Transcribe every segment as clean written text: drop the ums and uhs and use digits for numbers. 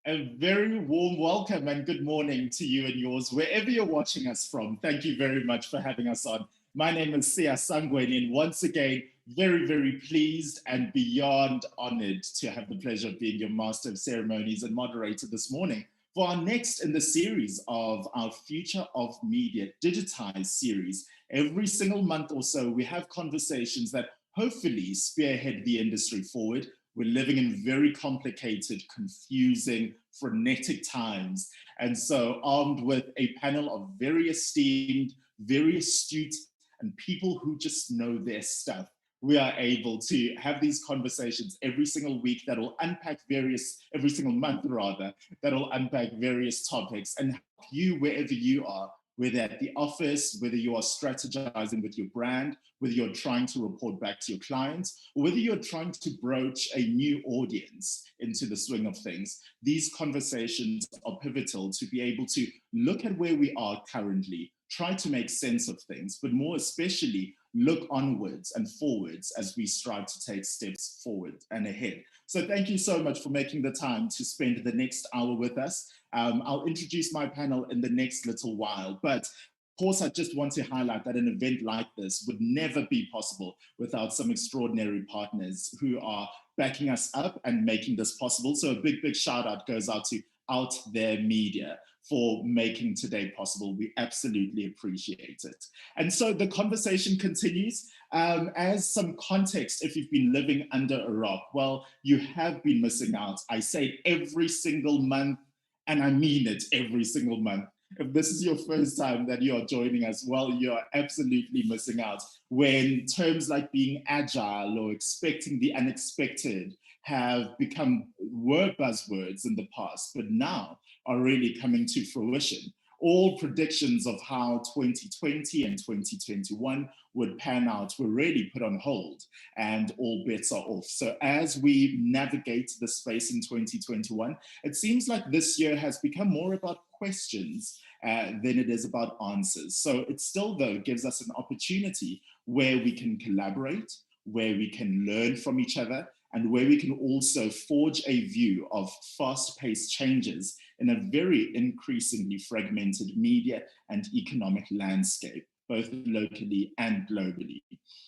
A very warm welcome and good morning to you and yours, wherever you're watching us from. Thank you very much for having us on. My name is Sia Sangweni, and once again, very, very pleased and beyond honored to have the pleasure of being your master of ceremonies and moderator this morning for our next in the series of our Future of Media Digitized series. Every single month or so, we have conversations that hopefully spearhead the industry forward. We're living in very complicated, confusing, frenetic times. And so, armed with a panel of very esteemed, very astute, and people who just know their stuff, we are able to have these conversations every single week that will unpack every single month rather, that will unpack various topics and help you wherever you are, whether at the office, whether you are strategizing with your brand, whether you're trying to report back to your clients, or whether you're trying to broach a new audience into the swing of things. These conversations are pivotal to be able to look at where we are currently, try to make sense of things, but more especially look onwards and forwards as we strive to take steps forward and ahead. So thank you so much for making the time to spend the next hour with us. I'll introduce my panel in the next little while, but of course, I just want to highlight that an event like this would never be possible without some extraordinary partners who are backing us up and making this possible. So a big, big shout out goes out to Out There Media for making today possible. We absolutely appreciate it. And so the conversation continues. As some context, if you've been living under a rock, well, you have been missing out. I say it every single month, and I mean it every single month. If this is your first time that you are joining us, well, you're absolutely missing out. When terms like being agile or expecting the unexpected have become buzzwords in the past, but now are really coming to fruition. All predictions of how 2020 and 2021 would pan out were really put on hold, and all bets are off. So as we navigate the space in 2021, it seems like this year has become more about questions than it is about answers. So it still, though, gives us an opportunity where we can collaborate, where we can learn from each other, and where we can also forge a view of fast-paced changes in a very increasingly fragmented media and economic landscape, both locally and globally.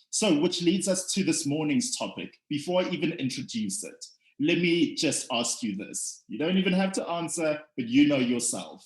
So, which leads us to this morning's topic. Before I even introduce it, let me just ask you this. You don't even have to answer, but you know yourself.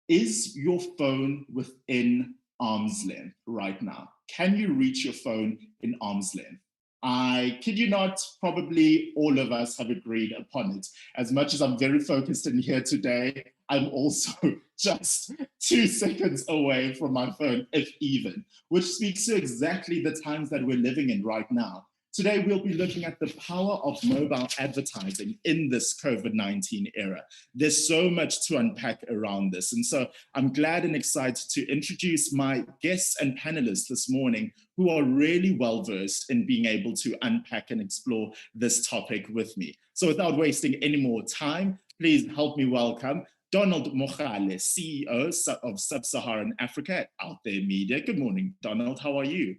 Is your phone within arm's length right now? Can you reach your phone in arm's length? I kid you not, probably all of us have agreed upon it. As much as I'm very focused in here today, I'm also just 2 seconds away from my phone, if even, which speaks to exactly the times that we're living in right now. Today, we'll be looking at the power of mobile advertising in this COVID-19 era. There's so much to unpack around this. And so I'm glad and excited to introduce my guests and panelists this morning who are really well-versed in being able to unpack and explore this topic with me. So without wasting any more time, please help me welcome Donald Mogale, CEO of Sub-Saharan Africa at Out There Media. Good morning, Donald. How are you?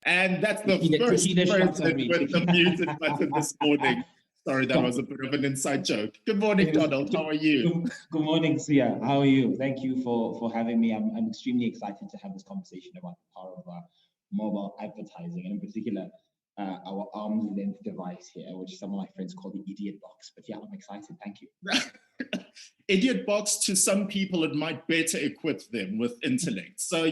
And that's the first person with the muted button this morning. Sorry, that was a bit of an inside joke. Good morning, Donald. How are you? Good morning, Sia. How are you? Thank you for having me. I'm extremely excited to have this conversation about the power of mobile advertising, and in particular, our arm's length device here, which some of my friends call the idiot box. But yeah, I'm excited. Thank you. Idiot box, to some people, it might better equip them with intellect. So,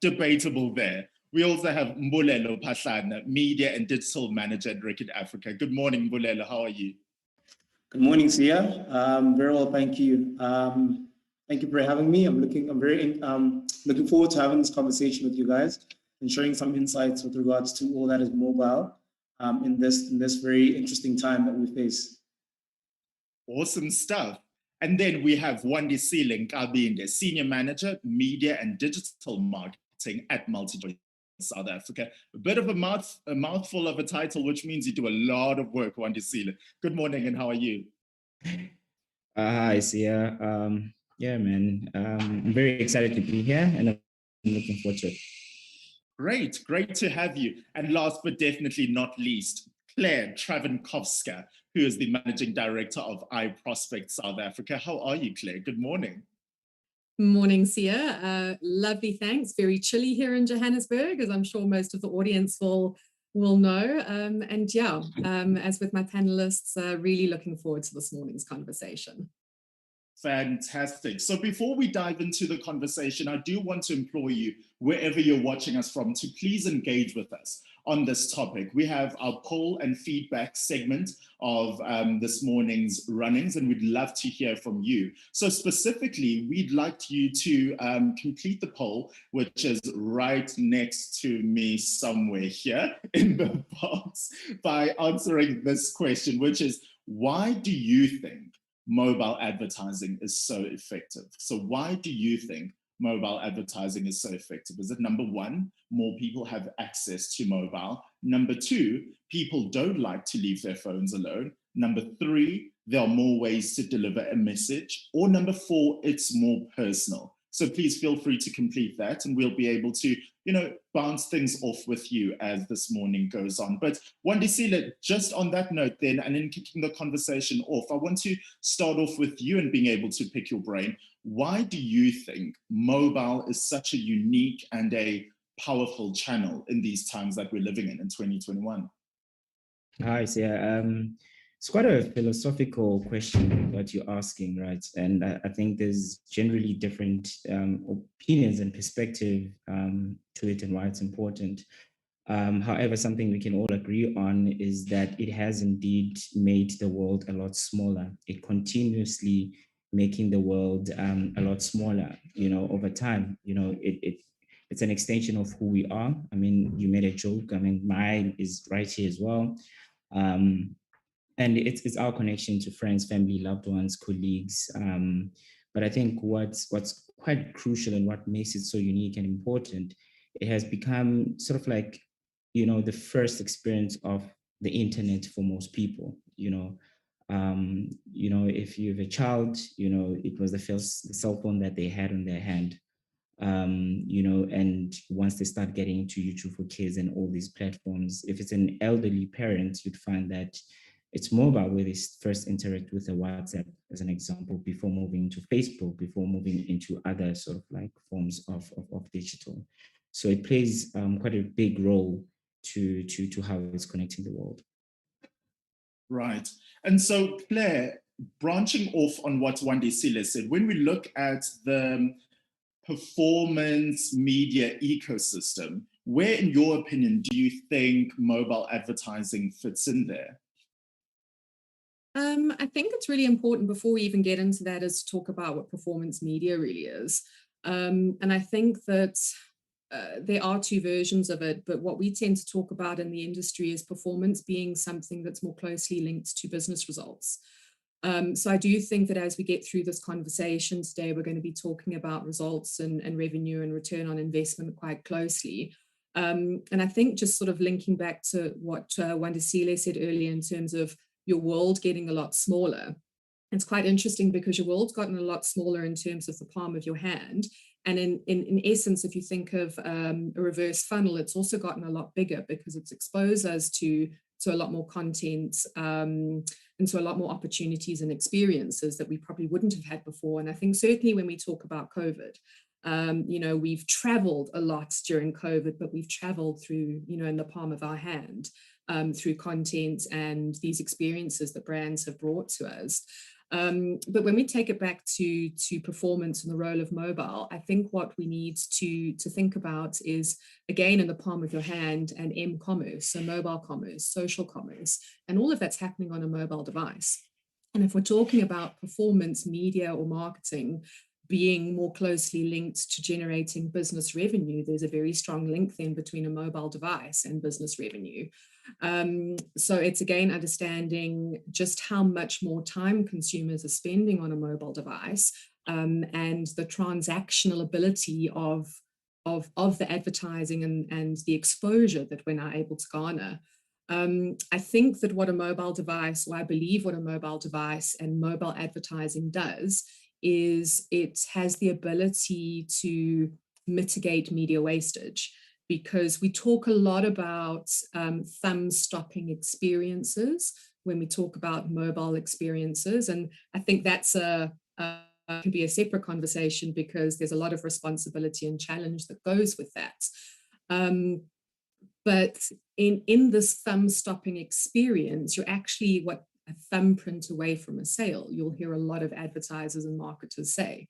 debatable there. We also have Mbulelo Pahlana, Media and Digital Manager at Record Africa. Good morning, Mbulelo. How are you? Good morning, Sia. Very well, thank you. Thank you for having me. I'm very looking forward to having this conversation with you guys and sharing some insights with regards to all that is mobile in this very interesting time that we face. Awesome stuff. And then we have Wandisile Nkabinde, Senior Manager, Media and Digital Marketing at MultiChoice South Africa. A bit of a mouthful of a title, which means you do a lot of work, Wandisile. Good morning, and how are you? Hi, Sia. Yeah, man. I'm very excited to be here, and I'm looking forward to it. Great to have you. And last but definitely not least, Clare Trafankowska, who is the Managing Director of iProspect South Africa. How are you, Claire? Good morning. Morning, Sia. Lovely, thanks. Very chilly here in Johannesburg, as I'm sure most of the audience will know. As with my panelists, really looking forward to this morning's conversation. Fantastic. So before we dive into the conversation, I do want to implore you, wherever you're watching us from, to please engage with us on this topic. We have our poll and feedback segment of this morning's runnings, and we'd love to hear from you. So specifically, we'd like you to complete the poll, which is right next to me somewhere here in the box, by answering this question, which is, why do you think mobile advertising is so effective? So why do you think mobile advertising is so effective? Is it number one, more people have access to mobile? Number two, people don't like to leave their phones alone? Number three, there are more ways to deliver a message? Or number four, it's more personal? So please feel free to complete that, and we'll be able to, bounce things off with you as this morning goes on. But Wandisile, just on that note then, and in kicking the conversation off, I want to start off with you and being able to pick your brain. Why do you think mobile is such a unique and a powerful channel in these times that we're living in 2021? Hi, Sia. It's quite a philosophical question that you're asking, right? And I think there's generally different opinions and perspective to it and why it's important. However, something we can all agree on is that it has indeed made the world a lot smaller. It continuously making the world a lot smaller, over time. It's an extension of who we are. I mean, you made a joke. I mean, mine is right here as well. And it's our connection to friends, family, loved ones, colleagues. But I think what's quite crucial and what makes it so unique and important, it has become sort of like, the first experience of the internet for most people. If you have a child, it was the first cell phone that they had on their hand. And once they start getting into YouTube for Kids and all these platforms, if it's an elderly parent, you'd find that it's mobile where they first interact with a WhatsApp, as an example, before moving to Facebook, before moving into other sort of like forms of digital. So it plays quite a big role to how it's connecting the world. Right. And so, Claire, branching off on what Wandisile said, when we look at the performance media ecosystem, where, in your opinion, do you think mobile advertising fits in there? I think it's really important, before we even get into that, is to talk about what performance media really is. And I think that there are two versions of it, but what we tend to talk about in the industry is performance being something that's more closely linked to business results. So I do think that as we get through this conversation today, we're going to be talking about results and revenue and return on investment quite closely. And I think just sort of linking back to what Wandisile said earlier in terms of your world getting a lot smaller. It's quite interesting because your world's gotten a lot smaller in terms of the palm of your hand. And in essence, if you think of a reverse funnel, it's also gotten a lot bigger because it's exposed us to a lot more content and to a lot more opportunities and experiences that we probably wouldn't have had before. And I think certainly when we talk about COVID, we've traveled a lot during COVID, but we've traveled through, in the palm of our hand, through content and these experiences that brands have brought to us. But when we take it back to performance and the role of mobile, I think what we need to think about is, again, in the palm of your hand, and m-commerce, so mobile commerce, social commerce, and all of that's happening on a mobile device. And if we're talking about performance media or marketing being more closely linked to generating business revenue, there's a very strong link then between a mobile device and business revenue. So it's, again, understanding just how much more time consumers are spending on a mobile device, and the transactional ability of the advertising and the exposure that we're now able to garner. I think that what a mobile device, or I believe what a mobile device and mobile advertising does, is it has the ability to mitigate media wastage, because we talk a lot about thumb-stopping experiences, when we talk about mobile experiences. And I think that's can be a separate conversation because there's a lot of responsibility and challenge that goes with that. But in this thumb stopping experience, you're actually a thumbprint away from a sale. You'll hear a lot of advertisers and marketers say.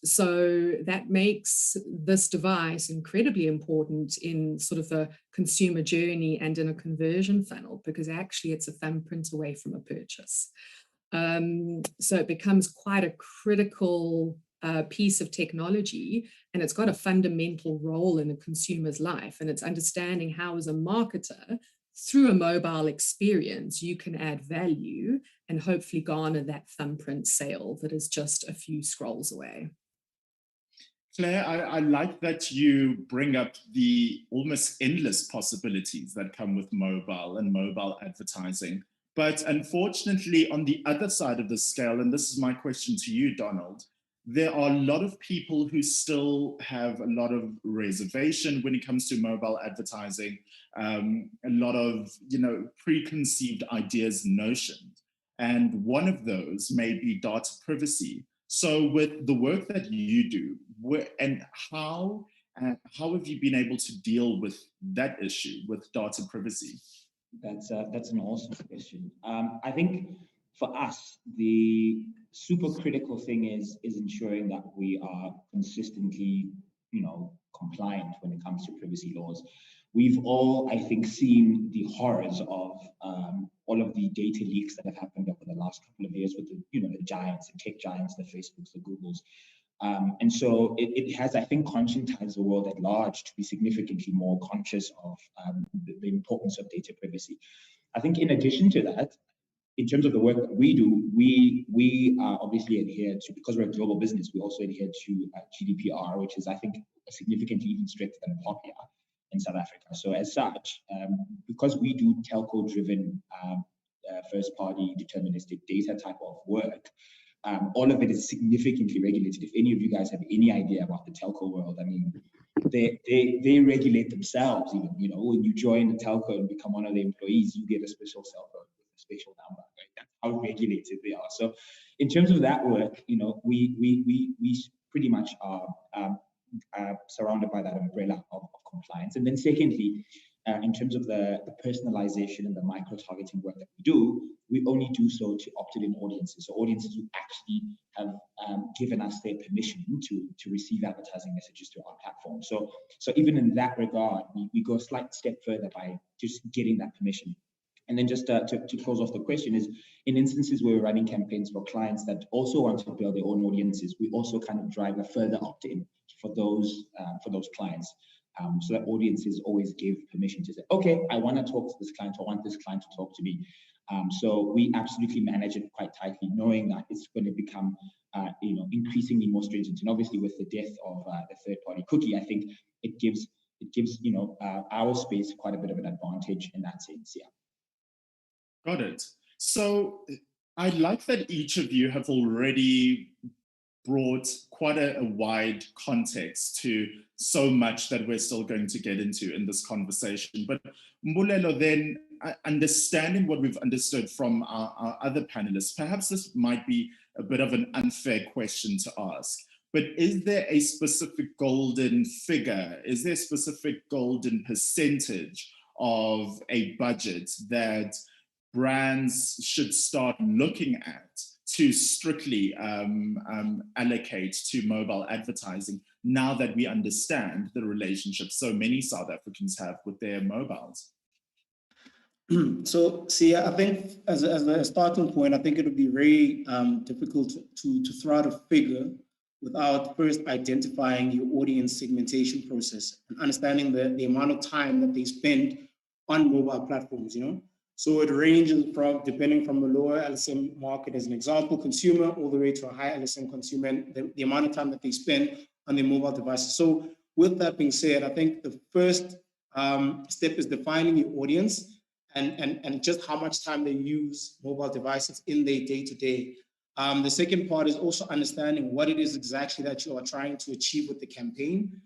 So that makes this device incredibly important in sort of the consumer journey and in a conversion funnel, because actually it's a thumbprint away from a purchase. So it becomes quite a critical piece of technology, and it's got a fundamental role in a consumer's life. And it's understanding how, as a marketer, through a mobile experience, you can add value and hopefully garner that thumbprint sale that is just a few scrolls away. Claire, I like that you bring up the almost endless possibilities that come with mobile and mobile advertising. But unfortunately, on the other side of the scale, and this is my question to you, Donald, there are a lot of people who still have a lot of reservation when it comes to mobile advertising, a lot of preconceived ideas, notions. And one of those may be data privacy. So with the work that you do, how have you been able to deal with that issue with data privacy? That's an awesome question. I think for us, the super critical thing is ensuring that we are consistently, compliant when it comes to privacy laws. We've all, I think, seen the horrors of all of the data leaks that have happened over the last couple of years with the giants, the tech giants, the Facebooks, the Googles. And so it has, I think, conscientized the world at large to be significantly more conscious of the importance of data privacy. I think in addition to that, in terms of the work that we do, we obviously adhere to, because we're a global business, we also adhere to GDPR, which is, I think, significantly even stricter than POPIA in South Africa. So as such, because we do telco-driven first-party deterministic data type of work, all of it is significantly regulated. If any of you guys have any idea about the telco world, I mean, they regulate themselves. Even when you join the telco and become one of the employees, you get a special cell phone with a special number. Right? That's how regulated they are. So, in terms of that work, we pretty much are surrounded by that umbrella of compliance. And then, secondly, in terms of the personalization and the micro-targeting work that we do, we only do so to opted-in audiences, so audiences who actually have given us their permission to receive advertising messages to our platform. So even in that regard, we go a slight step further by just getting that permission. And then just to close off the question is, in instances where we're running campaigns for clients that also want to build their own audiences, we also kind of drive a further opt-in for those clients. So that audiences always give permission to say, okay, I want to talk to this client, I want this client to talk to me. So we absolutely manage it quite tightly, knowing that it's going to become, increasingly more stringent. And obviously, with the death of the third-party cookie, I think it gives our space quite a bit of an advantage in that sense. Yeah. Got it. So I like that each of you have already brought quite a wide context to so much that we're still going to get into in this conversation. But Mbulelo, then, understanding what we've understood from our other panelists, perhaps this might be a bit of an unfair question to ask, but is there a specific golden figure? Is there a specific golden percentage of a budget that brands should start looking at to strictly allocate to mobile advertising now that we understand the relationship so many South Africans have with their mobiles? So, see, I think as a starting point, I think it would be very difficult to throw out a figure without first identifying your audience segmentation process and understanding the amount of time that they spend on mobile platforms, So it ranges from, depending from the lower LSM market, as an example, consumer, all the way to a high LSM consumer, and the amount of time that they spend on their mobile devices. So with that being said, I think the first step is defining your audience and just how much time they use mobile devices in their day-to-day. The second part is also understanding what it is exactly that you are trying to achieve with the campaign.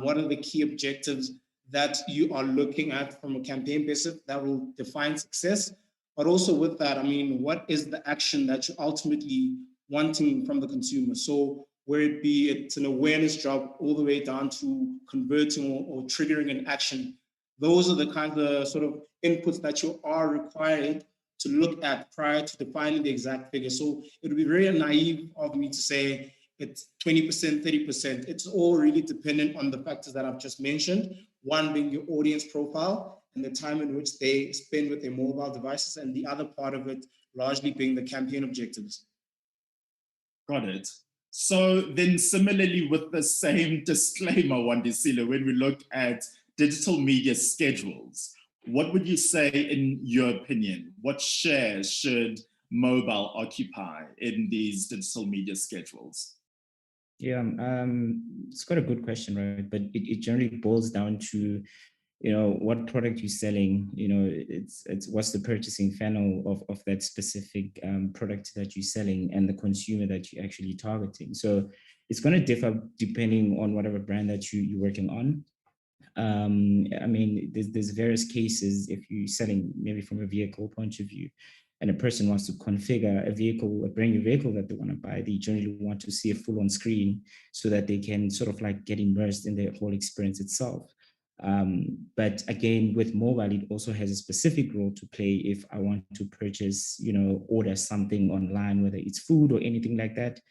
What are the key objectives that you are looking at from a campaign basis that will define success? But also with that, I mean, what is the action that you're ultimately wanting from the consumer? So where it be it's an awareness job all the way down to converting or triggering an action. Those are the kinds of sort of inputs that you are required to look at prior to defining the exact figure. So it would be very naive of me to say it's 20%, 30%. It's all really dependent on the factors that I've just mentioned. One being your audience profile and the time in which they spend with their mobile devices, and the other part of it largely being the campaign objectives. Got it. So then similarly with the same disclaimer, Wandisile, when we look at digital media schedules, what would you say in your opinion? What share should mobile occupy in these digital media schedules? Yeah, it's quite a good question, right? But it generally boils down to, what product you're selling. It's what's the purchasing funnel of that specific product that you're selling and the consumer that you're actually targeting. So it's going to differ depending on whatever brand that you're working on. I mean, there's various cases. If you're selling maybe from a vehicle point of view, and a person wants to configure a brand new vehicle that they want to buy, they generally want to see a full on screen so that they can sort of like get immersed in the whole experience itself. But again, with mobile, it also has a specific role to play if I want to purchase, order something online, whether it's food or anything like that.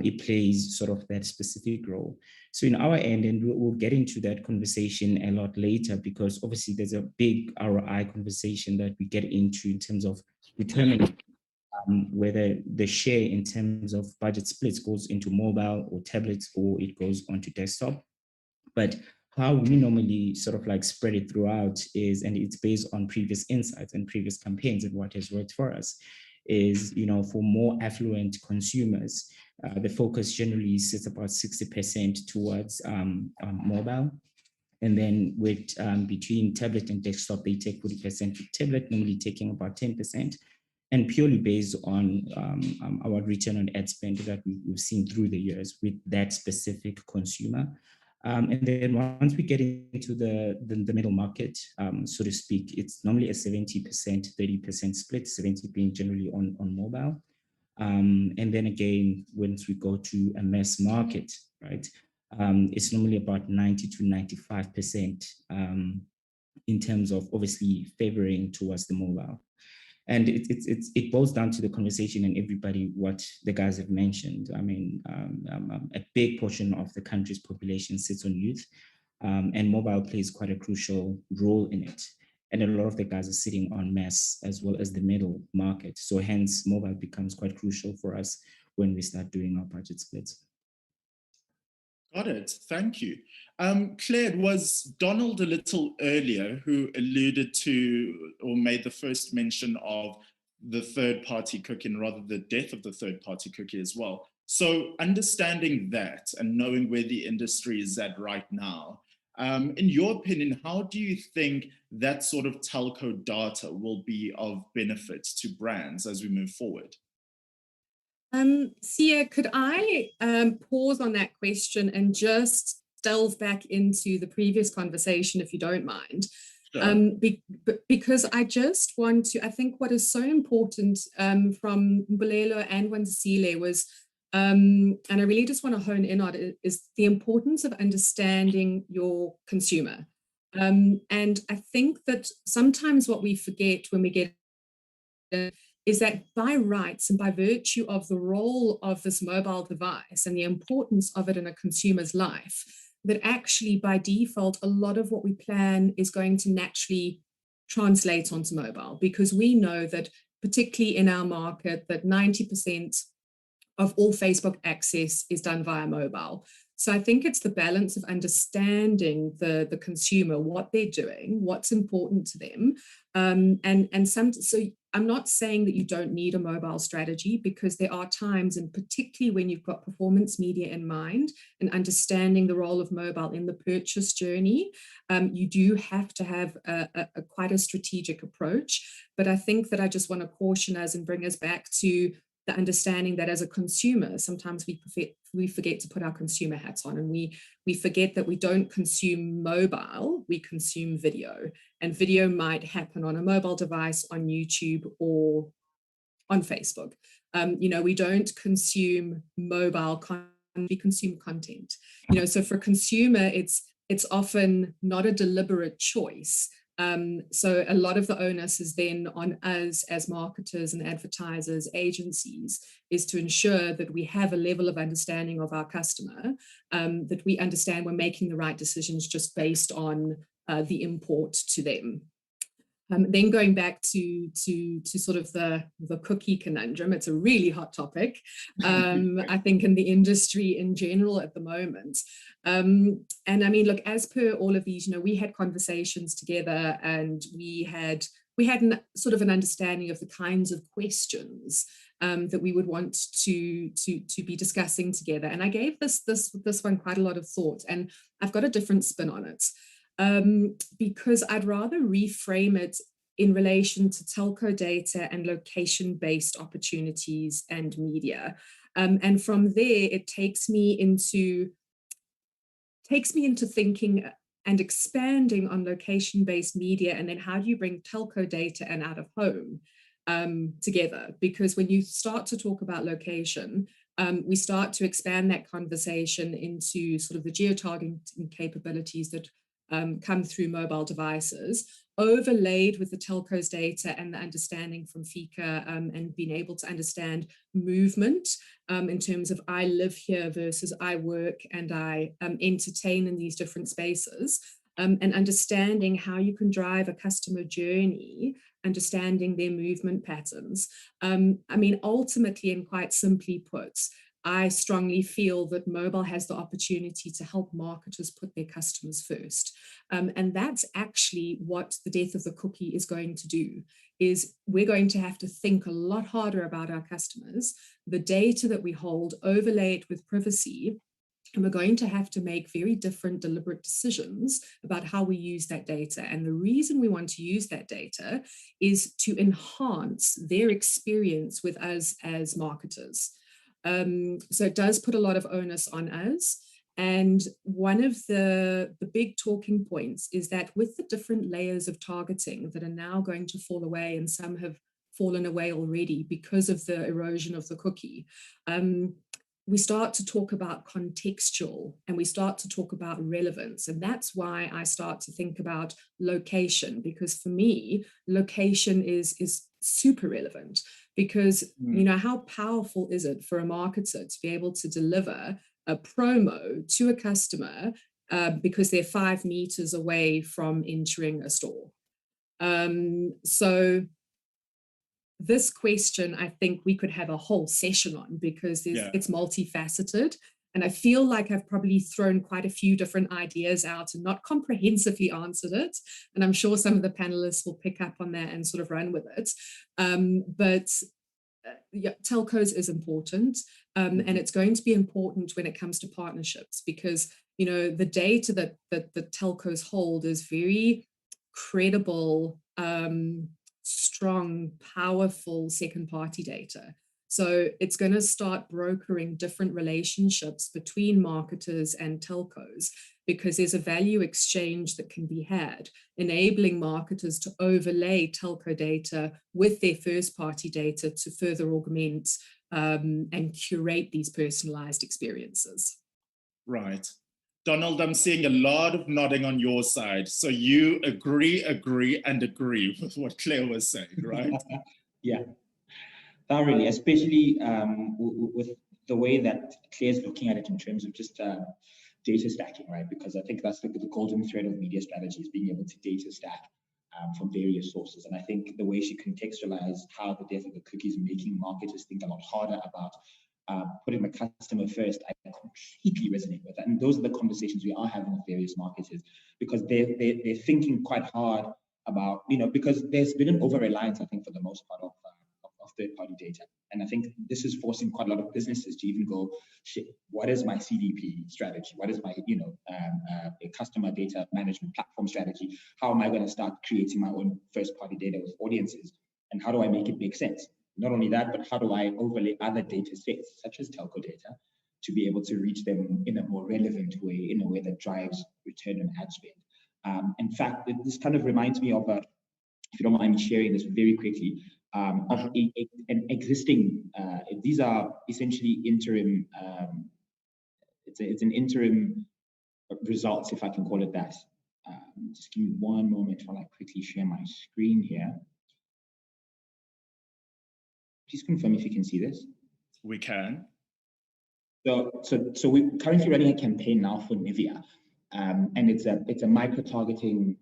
It plays sort of that specific role. So in our end, and we'll get into that conversation a lot later, because obviously there's a big ROI conversation that we get into in terms of determining whether the share in terms of budget splits goes into mobile or tablets or it goes onto desktop. But how we normally sort of like spread it throughout is, and it's based on previous insights and previous campaigns and what has worked for us, is, for more affluent consumers, the focus generally sits about 60% towards mobile. And then with between tablet and desktop, they take 40%, with tablet normally taking about 10%, and purely based on our return on ad spend that we've seen through the years with that specific consumer. And then once we get into the middle market, so to speak, it's normally a 70%, 30% split, 70 being generally on mobile. And then again, once we go to a mass market, right, it's normally about 90 to 95% in terms of obviously favoring towards the mobile. And it boils down to the conversation and everybody, what the guys have mentioned. I mean, a big portion of the country's population sits on youth, and mobile plays quite a crucial role in it. And a lot of the guys are sitting on mass as well as the middle market. So hence, mobile becomes quite crucial for us when we start doing our budget splits. Got it. Thank you. Claire, it was Donald a little earlier who alluded to or made the first mention of the third-party cookie, and rather the death of the third-party cookie as well. So understanding that and knowing where the industry is at right now, in your opinion, how do you think that sort of telco data will be of benefit to brands as we move forward? Sia, could I pause on that question and just delve back into the previous conversation, if you don't mind? Sure. Because I just want to, I think what is so important from Mbulelo and Wandisile was, and I really just want to hone in on it, is the importance of understanding your consumer. And I think that sometimes what we forget when we get is that by rights and by virtue of the role of this mobile device and the importance of it in a consumer's life, that actually by default, a lot of what we plan is going to naturally translate onto mobile, because we know that particularly in our market that 90% of all Facebook access is done via mobile. So I think it's the balance of understanding the consumer, what they're doing, what's important to them. So I'm not saying that you don't need a mobile strategy, because there are times, and particularly when you've got performance media in mind and understanding the role of mobile in the purchase journey, you do have to have quite a strategic approach. But I think that I just want to caution us and bring us back to the understanding that as a consumer, sometimes we forget to put our consumer hats on, and we forget that we don't consume mobile, we consume video. And video might happen on a mobile device, on YouTube, or on Facebook. We don't consume mobile content, we consume content. So for consumer, it's often not a deliberate choice. So a lot of the onus is then on us as marketers and advertisers, agencies, is to ensure that we have a level of understanding of our customer, that we understand we're making the right decisions just based on the import to them. Then going back to sort of the cookie conundrum, it's a really hot topic, I think, in the industry in general at the moment. And I mean, look, as per all of these, we had conversations together, and we had sort of an understanding of the kinds of questions that we would want to be discussing together. And I gave this one quite a lot of thought, and I've got a different spin on it. Because I'd rather reframe it in relation to telco data and location-based opportunities and media. And from there, it takes me into thinking and expanding on location-based media, and then how do you bring telco data and out of home together? Because when you start to talk about location, we start to expand that conversation into sort of the geotargeting capabilities that come through mobile devices, overlaid with the telco's data and the understanding from FICA, and being able to understand movement in terms of I live here versus I work and I entertain in these different spaces, and understanding how you can drive a customer journey, understanding their movement patterns. I mean, ultimately and quite simply put, I strongly feel that mobile has the opportunity to help marketers put their customers first. And that's actually what the death of the cookie is going to do, is we're going to have to think a lot harder about our customers, the data that we hold, overlay it with privacy, and we're going to have to make very different deliberate decisions about how we use that data. And the reason we want to use that data is to enhance their experience with us as marketers. So it does put a lot of onus on us. And one of the big talking points is that with the different layers of targeting that are now going to fall away, and some have fallen away already because of the erosion of the cookie, we start to talk about contextual, and we start to talk about relevance. And that's why I start to think about location, because for me, location is super relevant. Because, how powerful is it for a marketer to be able to deliver a promo to a customer because they're 5 meters away from entering a store? So this question, I think we could have a whole session on, because it's multifaceted. And I feel like I've probably thrown quite a few different ideas out and not comprehensively answered it. And I'm sure some of the panelists will pick up on that and sort of run with it. But telcos is important. And it's going to be important when it comes to partnerships, because, the data that the telcos hold is very credible, strong, powerful second-party data. So it's going to start brokering different relationships between marketers and telcos, because there's a value exchange that can be had, enabling marketers to overlay telco data with their first-party data to further augment and curate these personalized experiences. Right. Donald, I'm seeing a lot of nodding on your side. So you agree with what Claire was saying, right? Yeah, thoroughly, especially with the way that Claire's looking at it in terms of just data stacking, right? Because I think that's the golden thread of media strategy, is being able to data stack from various sources. And I think the way she contextualized how the death of the cookie is making marketers think a lot harder about putting the customer first, I completely resonate with that. And those are the conversations we are having with various marketers, because they're thinking quite hard about, because there's been an over-reliance, I think, for the most part of third-party data. And I think this is forcing quite a lot of businesses to even go, shit, what is my CDP strategy? What is my, customer data management platform strategy? How am I going to start creating my own first-party data with audiences? And how do I make it make sense? Not only that, but how do I overlay other data sets, such as telco data, to be able to reach them in a more relevant way, in a way that drives return on ad spend. In fact, this kind of reminds me of if you don't mind me sharing this very quickly, of an existing, these are essentially interim, it's an interim results, if I can call it that. Just give me one moment while I quickly share my screen here. Please confirm if you can see this. We can. So we're currently running a campaign now for Nivea, and it's a micro-targeting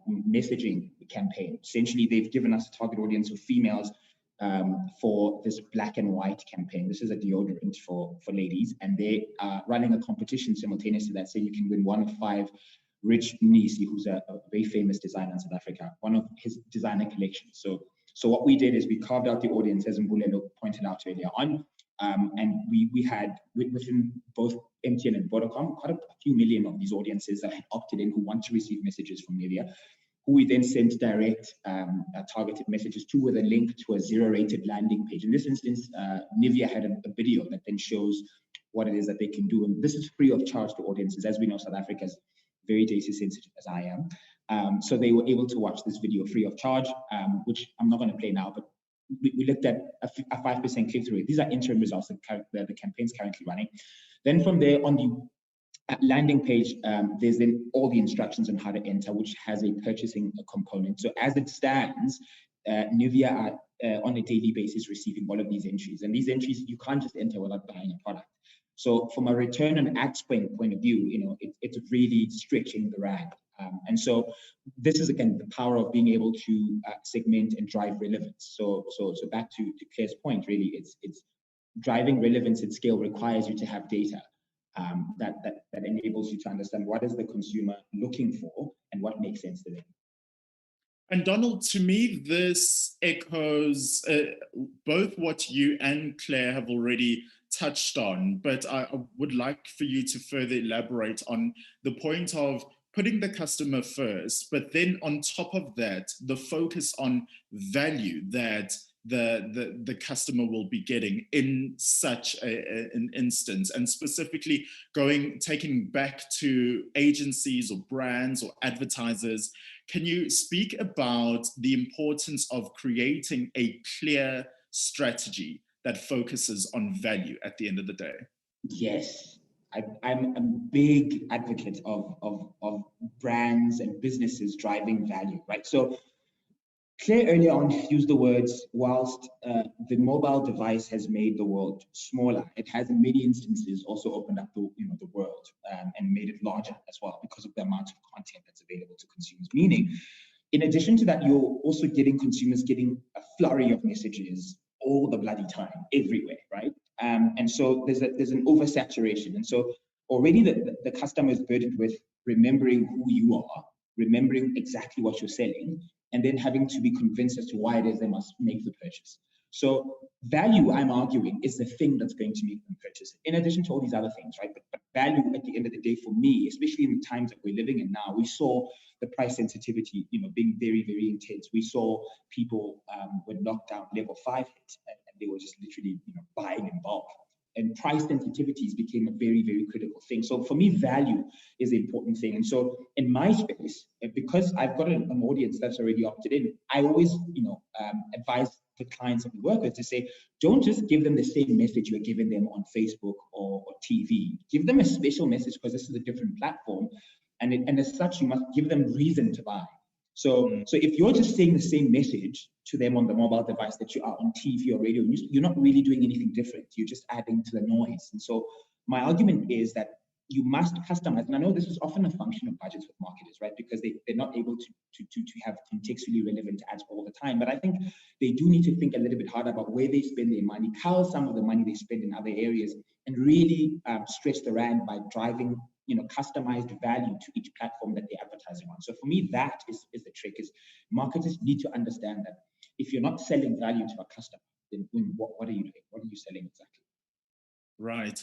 messaging campaign. Essentially, they've given us a target audience of females for this black and white campaign. This is a deodorant for ladies, and they are running a competition simultaneously that saying you can win one of 5 Rich Mnisi, who's a very famous designer in South Africa, one of his designer collections. So what we did is we carved out the audience, as Mbulelo pointed out earlier on, and we had, within both MTN and Vodacom, quite a few million of these audiences that had opted in who want to receive messages from Nivea, who we then sent direct targeted messages to with a link to a 0-rated landing page. In this instance, Nivea had a video that then shows what it is that they can do. And this is free of charge to audiences. As we know, South Africa is very data sensitive, as I am. So they were able to watch this video free of charge, which I'm not going to play now, but we looked at a 5% click-through rate. These are interim results that the campaign's currently running. Then from there, on the landing page, there's then all the instructions on how to enter, which has a purchasing component. So as it stands, Nivea are on a daily basis receiving all of these entries. And these entries, you can't just enter without buying a product. So from a return on ad spend point of view, it's really stretching the rand. And so this is, again, the power of being able to segment and drive relevance. So back to Claire's point, really, it's driving relevance at scale requires you to have data that enables you to understand what is the consumer looking for and what makes sense to them. And Donald, to me, this echoes both what you and Claire have already touched on, but I would like for you to further elaborate on the point of putting the customer first, but then on top of that, the focus on value that the customer will be getting in such an instance, and specifically taking back to agencies or brands or advertisers. Can you speak about the importance of creating a clear strategy that focuses on value at the end of the day? Yes, I'm a big advocate of brands and businesses driving value, right? So Claire earlier on used the words, whilst the mobile device has made the world smaller, it has in many instances also opened up the world and made it larger as well because of the amount of content that's available to consumers. Meaning, in addition to that, you're also getting consumers getting a flurry of messages all the bloody time, everywhere, right? And so there's an oversaturation. And so already the customer is burdened with remembering who you are, remembering exactly what you're selling, and then having to be convinced as to why it is they must make the purchase. So value, I'm arguing, is the thing that's going to make them purchase it, in addition to all these other things, right? But value, at the end of the day, for me, especially in the times that we're living in now, we saw the price sensitivity, being very, very intense. We saw people when lockdown level 5 hit, and they were just literally, buying in bulk. And price sensitivities became a very, very critical thing. So for me, value is the important thing. And so in my space, because I've got an audience that's already opted in, I always, advise the clients that we work with to say, don't just give them the same message you're giving them on Facebook or TV. Give them a special message because this is a different platform. And as such, you must give them reason to buy. So if you're just saying the same message to them on the mobile device that you are on TV or radio, you're not really doing anything different. You're just adding to the noise. And so my argument is that you must customize. And I know this is often a function of budgets with marketers, right? Because they're not able to have contextually relevant ads all the time. But I think they do need to think a little bit harder about where they spend their money, how some of the money they spend in other areas, and really stretch the rand by driving customized value to each platform that they're advertising on. So for me, that is the trick, is marketers need to understand that if you're not selling value to a customer, then what are you doing? What are you selling exactly? Right.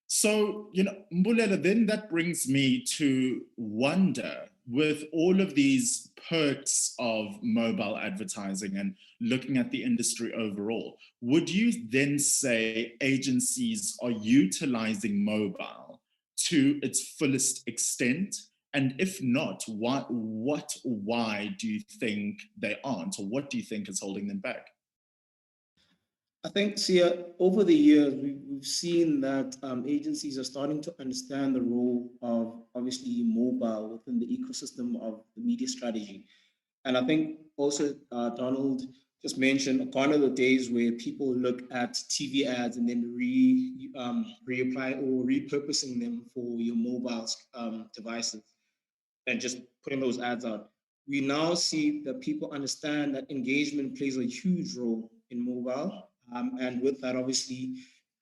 So, Mbulelo, then that brings me to wonder, with all of these perks of mobile advertising and looking at the industry overall, would you then say agencies are utilizing mobile to its fullest extent? And if not, why do you think they aren't, or what do you think is holding them back? I think, Sia, over the years, we've seen that agencies are starting to understand the role of obviously mobile within the ecosystem of the media strategy. And I think also Donald just mentioned gone are the days where people look at TV ads and then reapply or repurposing them for your mobile devices and just putting those ads out. We now see that people understand that engagement plays a huge role in mobile. And with that, obviously,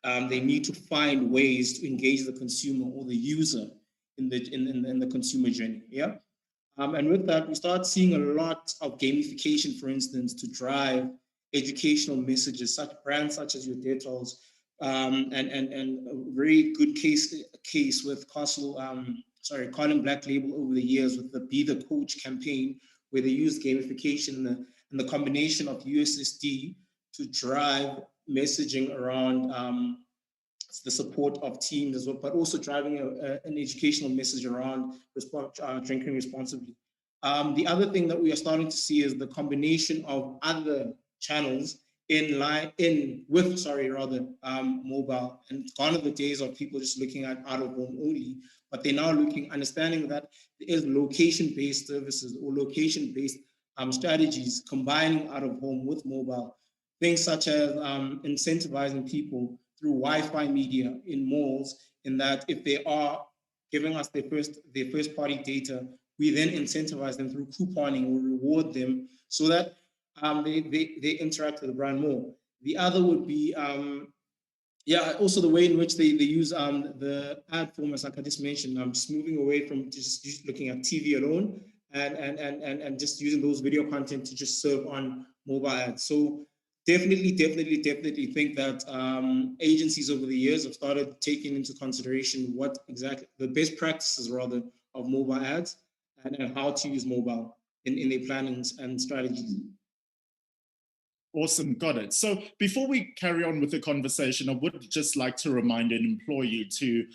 they need to find ways to engage the consumer or the user in the consumer journey. Yeah. And with that, we start seeing a lot of gamification, for instance, to drive educational messages, such brands such as your Dettol's, and a very good case with Colin Black Label over the years with the Be the Coach campaign, where they used gamification and the combination of USSD to drive messaging around the support of teams as well, but also driving an educational message around drinking responsibly. The other thing that we are starting to see is the combination of other channels mobile. And gone are the days of people just looking at out of home only, but they're now understanding that there is location-based services or location-based strategies combining out of home with mobile. Things such as incentivizing people through Wi-Fi media in malls, in that if they are giving us their first party data, we then incentivize them through couponing or reward them so that they interact with the brand more. The other would be also the way in which they use the ad formats, like I just mentioned. Just moving away from just looking at TV alone and just using those video content to just serve on mobile ads. So definitely think that agencies over the years have started taking into consideration what exactly the best practices rather of mobile ads and how to use mobile in their plannings and strategies. Awesome, got it. So before we carry on with the conversation, I would just like to remind and implore you to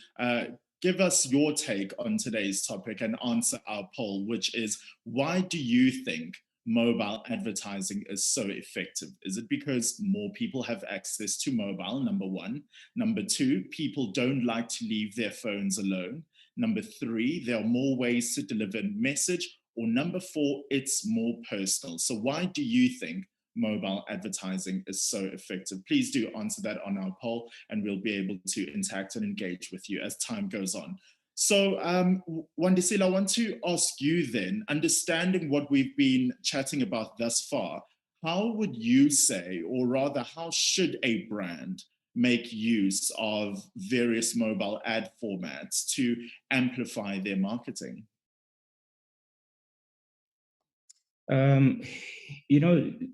give us your take on today's topic and answer our poll, which is, why do you think mobile advertising is so effective? Is it because more people have access to mobile, number one? Number two, people don't like to leave their phones alone. Number three, there are more ways to deliver a message. Or number four, it's more personal. So why do you think mobile advertising is so effective? Please do answer that on our poll, and we'll be able to interact and engage with you as time goes on. So Wandisile, I want to ask you then, understanding what we've been chatting about thus far, how would you say, or rather how should a brand make use of various mobile ad formats to amplify their marketing?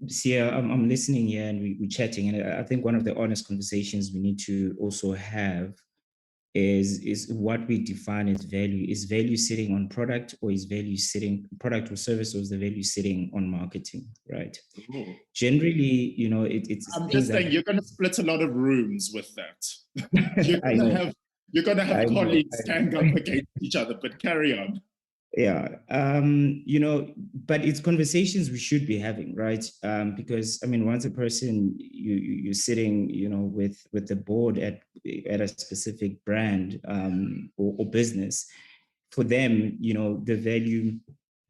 Sia, I'm listening here and we're chatting, and I think one of the honest conversations we need to also have is what we define as value. Is value sitting on product, or is value sitting product or service, or is the value sitting on marketing, right? Ooh. Generally, it's I'm just saying you're going to split a lot of rooms with that. You're going to have colleagues stand up against each other, but carry on. Yeah, but it's conversations we should be having, right? Because once a person you're sitting, with the board at a specific brand or business, for them, the value,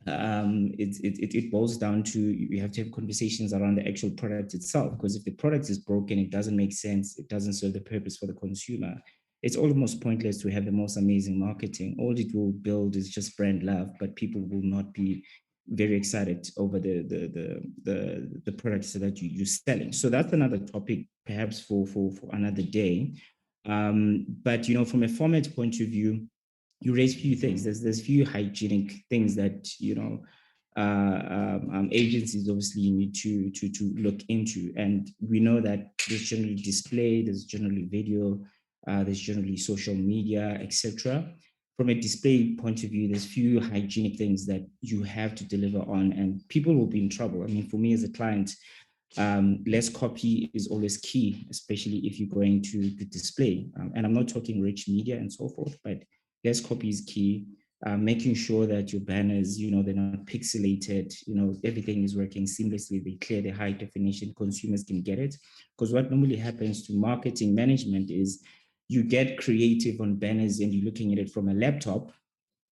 it boils down to, you have to have conversations around the actual product itself. Because if the product is broken, it doesn't make sense, it doesn't serve the purpose for the consumer, it's almost pointless to have the most amazing marketing. All it will build is just brand love, but people will not be very excited over the products that you're selling. So that's another topic, perhaps for another day. But from a format point of view, you raise few things. There's few hygienic things that agencies obviously need to look into, and we know that there's generally display, there's generally video. There's generally social media, etc. from a display point of view, there's few hygienic things that you have to deliver on, and people will be in trouble. I mean, for me as a client, less copy is always key, especially if you're going to the display. And I'm not talking rich media and so forth, but less copy is key. Making sure that your banners, you know, they're not pixelated, you know, everything is working seamlessly, they clear, the high definition, consumers can get it. Because what normally happens to marketing management is you get creative on banners and you're looking at it from a laptop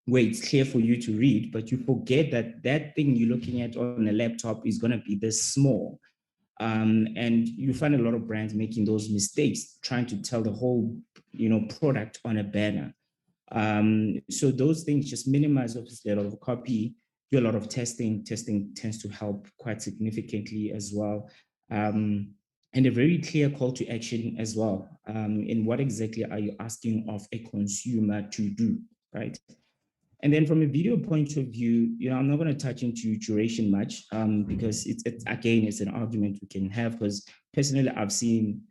where it's clear for you to read, but you forget that that thing you're looking at on a laptop is going to be this small. And you find a lot of brands making those mistakes, trying to tell the whole, you know, product on a banner. So those things just minimize obviously a lot of copy, do a lot of testing. Testing tends to help quite significantly as well. And a very clear call to action as well. In what exactly are you asking of a consumer to do, right? And then from a video point of view, you know, I'm not going to touch into duration much because it's again, it's an argument we can have, because personally, I've seen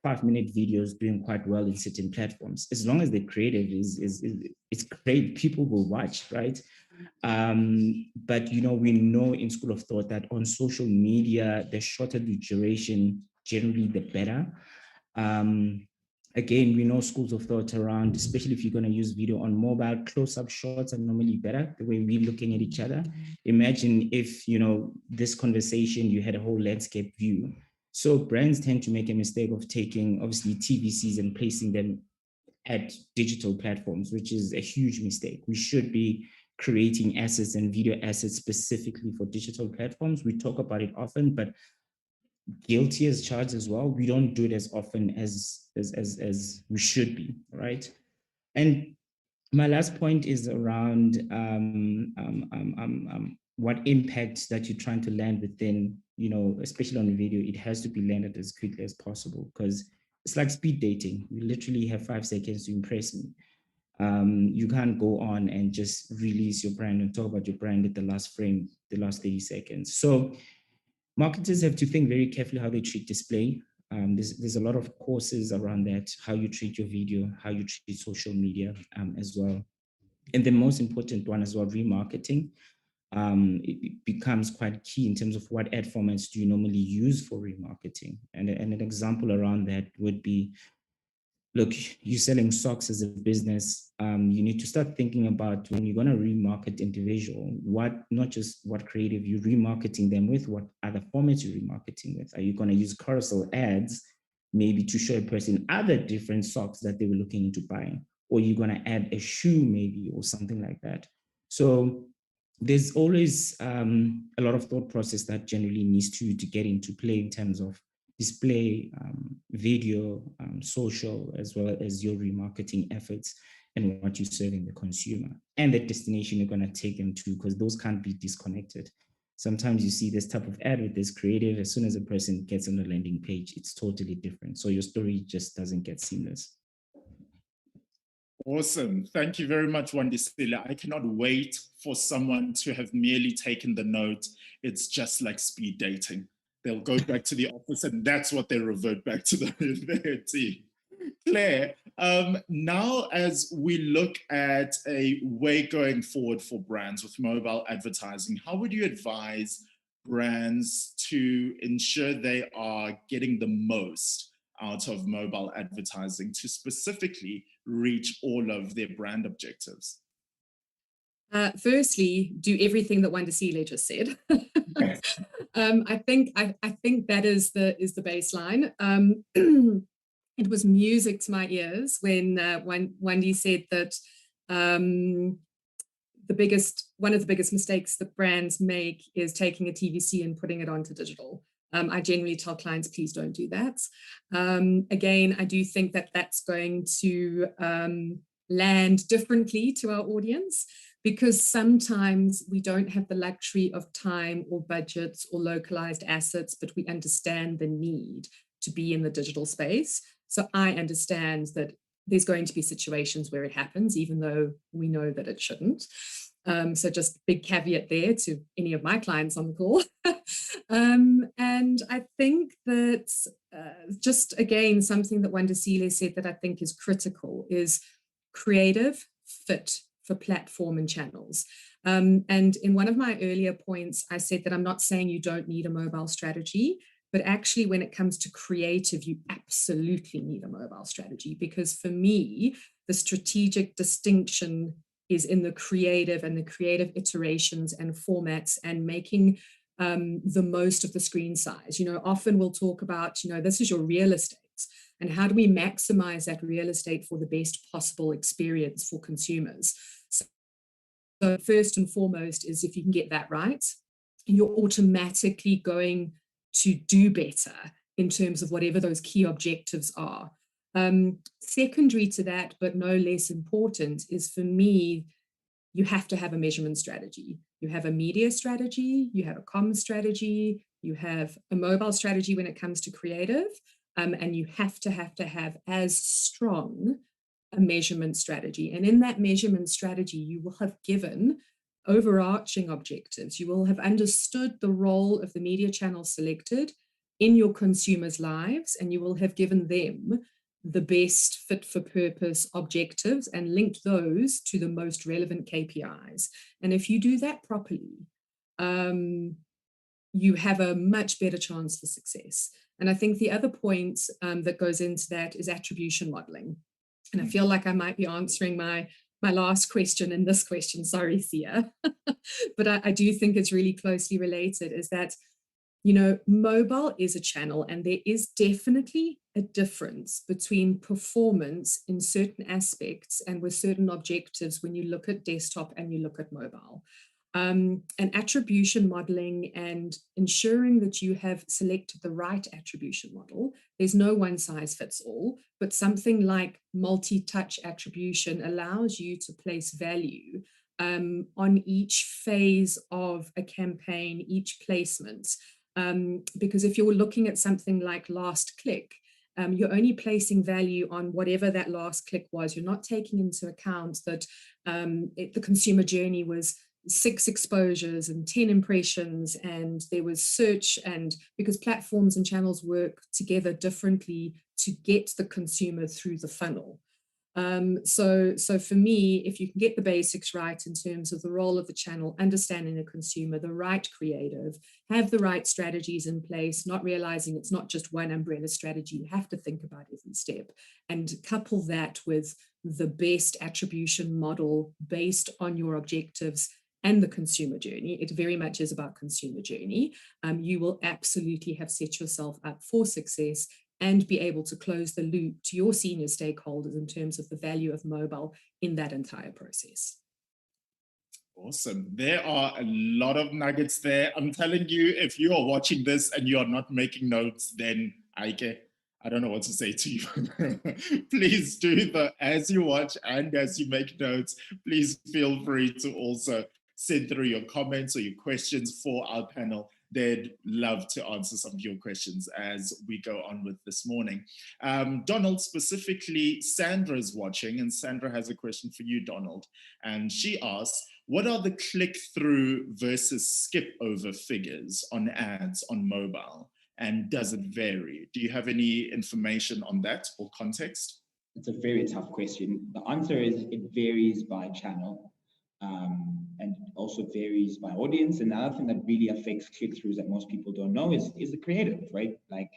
5-minute videos doing quite well in certain platforms. As long as the creative it's great, people will watch, right? But you know, we know in school of thought that on social media, the shorter the duration, generally the better. Again, we know schools of thought around, especially if you're going to use video on mobile, close-up shots are normally better, the way we're looking at each other. Imagine if, you know, this conversation, you had a whole landscape view. So brands tend to make a mistake of taking, obviously, TVCs and placing them at digital platforms, which is a huge mistake. We should be creating assets and video assets specifically for digital platforms. We talk about it often, but guilty as charged as well, we don't do it as often as we should be, right? And my last point is around what impact that you're trying to land within, you know, especially on video. It has to be landed as quickly as possible, because it's like speed dating. You literally have 5 seconds to impress me. You can't go on and just release your brand and talk about your brand at the last frame, the last 30 seconds. So marketers have to think very carefully how they treat display. There's a lot of courses around that, how you treat your video, how you treat social media as well. And the most important one as well, remarketing. It becomes quite key in terms of what ad formats do you normally use for remarketing. And an example around that would be, look, you're selling socks as a business. You need to start thinking about, when you're going to remarket individual, not just what creative you're remarketing them with, what other formats you're remarketing with. Are you going to use carousel ads maybe to show a person other different socks that they were looking into buying? Or you're going to add a shoe maybe, or something like that. So there's always a lot of thought process that generally needs to get into play in terms of display, video, social, as well as your remarketing efforts and what you're serving the consumer and the destination you're going to take them to, because those can't be disconnected. Sometimes you see this type of ad with this creative, as soon as a person gets on the landing page, it's totally different. So your story just doesn't get seamless. Awesome. Thank you very much, Wandisile. I cannot wait for someone to have merely taken the note. It's just like speed dating. They'll go back to the office and that's what they revert back to their team. Claire, now as we look at a way going forward for brands with mobile advertising, how would you advise brands to ensure they are getting the most out of mobile advertising to specifically reach all of their brand objectives? Firstly, do everything that Wandisile just said. I think that is the baseline. It was music to my ears when Wandi said that one of the biggest mistakes that brands make is taking a TVC and putting it onto digital. I generally tell clients, please don't do that. Again, I do think that that's going to land differently to our audience, because sometimes we don't have the luxury of time or budgets or localized assets, but we understand the need to be in the digital space. So I understand that there's going to be situations where it happens, even though we know that it shouldn't. So just big caveat there to any of my clients on the call. And I think that just again, something that Wandisile said that I think is critical is creative fit for platform and channels. And in one of my earlier points, I said that I'm not saying you don't need a mobile strategy, but actually when it comes to creative, you absolutely need a mobile strategy, because for me, the strategic distinction is in the creative and the creative iterations and formats and making the most of the screen size. Often we'll talk about, this is your real estate, and how do we maximize that real estate for the best possible experience for consumers? So first and foremost is, if you can get that right, you're automatically going to do better in terms of whatever those key objectives are. Secondary to that, but no less important, is for me, you have to have a measurement strategy. You have a media strategy, you have a comms strategy, you have a mobile strategy when it comes to creative, and you have to have as strong a measurement strategy. And in that measurement strategy, you will have given overarching objectives. You will have understood the role of the media channel selected in your consumers' lives, and you will have given them the best fit for purpose objectives and linked those to the most relevant KPIs. And if you do that properly, you have a much better chance for success. And I think the other point that goes into that is attribution modeling. And I feel like I might be answering my last question in this question, sorry, Sia. But I do think it's really closely related, is that, mobile is a channel, and there is definitely a difference between performance in certain aspects and with certain objectives when you look at desktop and you look at mobile. And attribution modeling and ensuring that you have selected the right attribution model. There's no one size fits all, but something like multi-touch attribution allows you to place value on each phase of a campaign, each placement. Because if you're looking at something like last click, you're only placing value on whatever that last click was. You're not taking into account that the consumer journey was 6 exposures and 10 impressions, and there was search, and because platforms and channels work together differently to get the consumer through the funnel. So for me, if you can get the basics right in terms of the role of the channel, understanding the consumer, the right creative, have the right strategies in place, not realizing it's not just one umbrella strategy, you have to think about every step, and couple that with the best attribution model based on your objectives and the consumer journey. It very much is about consumer journey. You will absolutely have set yourself up for success and be able to close the loop to your senior stakeholders in terms of the value of mobile in that entire process. Awesome. There are a lot of nuggets there. I'm telling you, if you are watching this and you are not making notes, then I don't know what to say to you. Please do that as you watch and as you make notes. Please feel free to also send through your comments or your questions for our panel. They'd love to answer some of your questions as we go on with this morning. Donald, specifically, Sandra's watching, and Sandra has a question for you, Donald. And she asks, what are the click-through versus skip-over figures on ads on mobile? And does it vary? Do you have any information on that or context? It's a very tough question. The answer is it varies by channel. And also varies by audience. And the other thing that really affects click-throughs that most people don't know is the creative, right? Like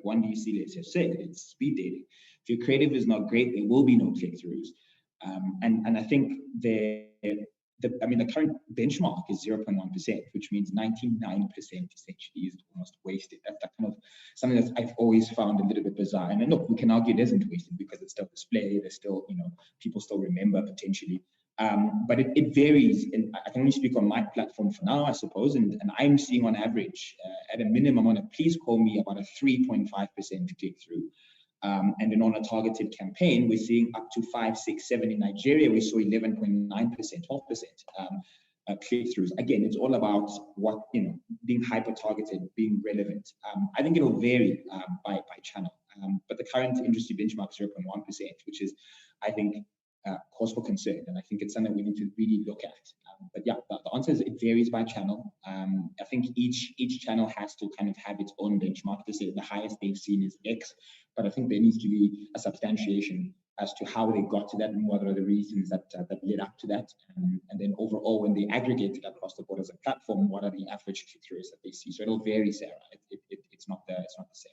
Wandisile has said, it's speed dating. If your creative is not great, there will be no click-throughs. And I think the current benchmark is 0.1%, which means 99% essentially is almost wasted. That's kind of something that I've always found a little bit bizarre. And then look, we can argue it isn't wasted because it's still displayed. There's still, people still remember potentially. But it varies, and I can only speak on my platform for now, I suppose, and I'm seeing on average, at a minimum on a please call me, about a 3.5% click-through. And then on a targeted campaign, we're seeing up to 5, 6, 7. In Nigeria, we saw 11.9%, 12% click-throughs. Again, it's all about what, being hyper-targeted, being relevant. I think it'll vary by channel. But the current industry benchmark is 0.1%, which is, I think, cause for concern, and I think it's something we need to really look at. But yeah, the answer is it varies by channel. I think each channel has to kind of have its own benchmark to say the highest they've seen is X, but I think there needs to be a substantiation as to how they got to that and what are the reasons that led up to that. And then overall, when they aggregate it across the board as a platform, what are the average click-through rates that they see? So it'll vary, Sarah. It's not the same.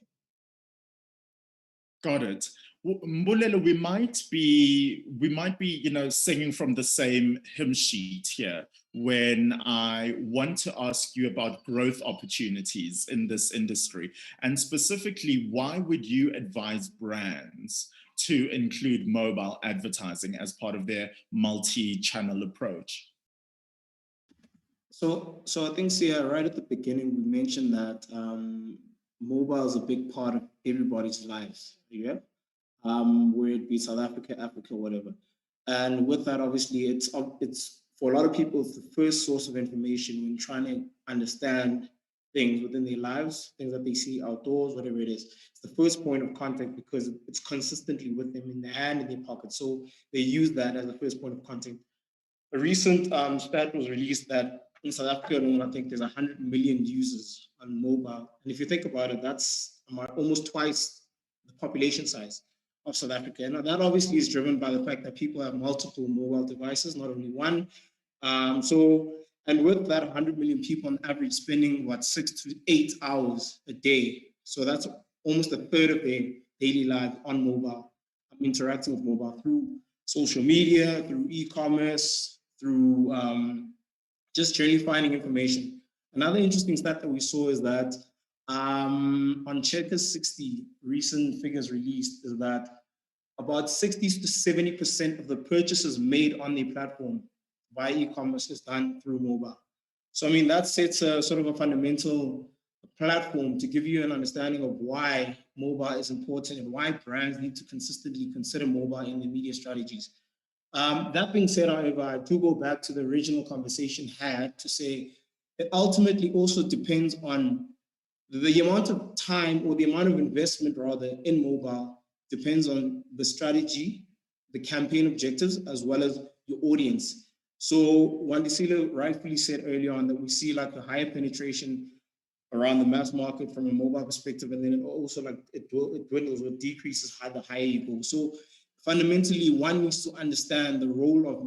Got it. Mbulelo, we might be, singing from the same hymn sheet here when I want to ask you about growth opportunities in this industry. And specifically, why would you advise brands to include mobile advertising as part of their multi-channel approach? So I think, Sia, right at the beginning, we mentioned that mobile is a big part of everybody's lives, yeah? Where it be South Africa, Africa, whatever. And with that, obviously, it's for a lot of people, it's the first source of information when trying to understand things within their lives, things that they see outdoors, whatever it is. It's the first point of contact because it's consistently with them in their hand, in their pocket. So they use that as the first point of contact. A recent stat was released that in South Africa alone, I think there's 100 million users on mobile. And if you think about it, that's almost twice the population size of South Africa. And that obviously is driven by the fact that people have multiple mobile devices, not only one. And with that 100 million people on average spending, 6 to 8 hours a day. So that's almost a third of their daily life on mobile, interacting with mobile through social media, through e-commerce, through just generally finding information. Another interesting stat that we saw is that on Checkers 60 recent figures released is that about 60 to 70% of the purchases made on the platform via e-commerce is done through mobile. So, I mean, that sets a sort of a fundamental platform to give you an understanding of why mobile is important and why brands need to consistently consider mobile in their media strategies. That being said, however, I do go back to the original conversation had to say it ultimately also depends on the amount of time or the amount of investment rather in mobile depends on the strategy, the campaign objectives, as well as your audience. So Wandisile rightfully said earlier on that we see like a higher penetration around the mass market from a mobile perspective, and then it also like it dwindles or decreases the higher you go. So fundamentally, one needs to understand the role of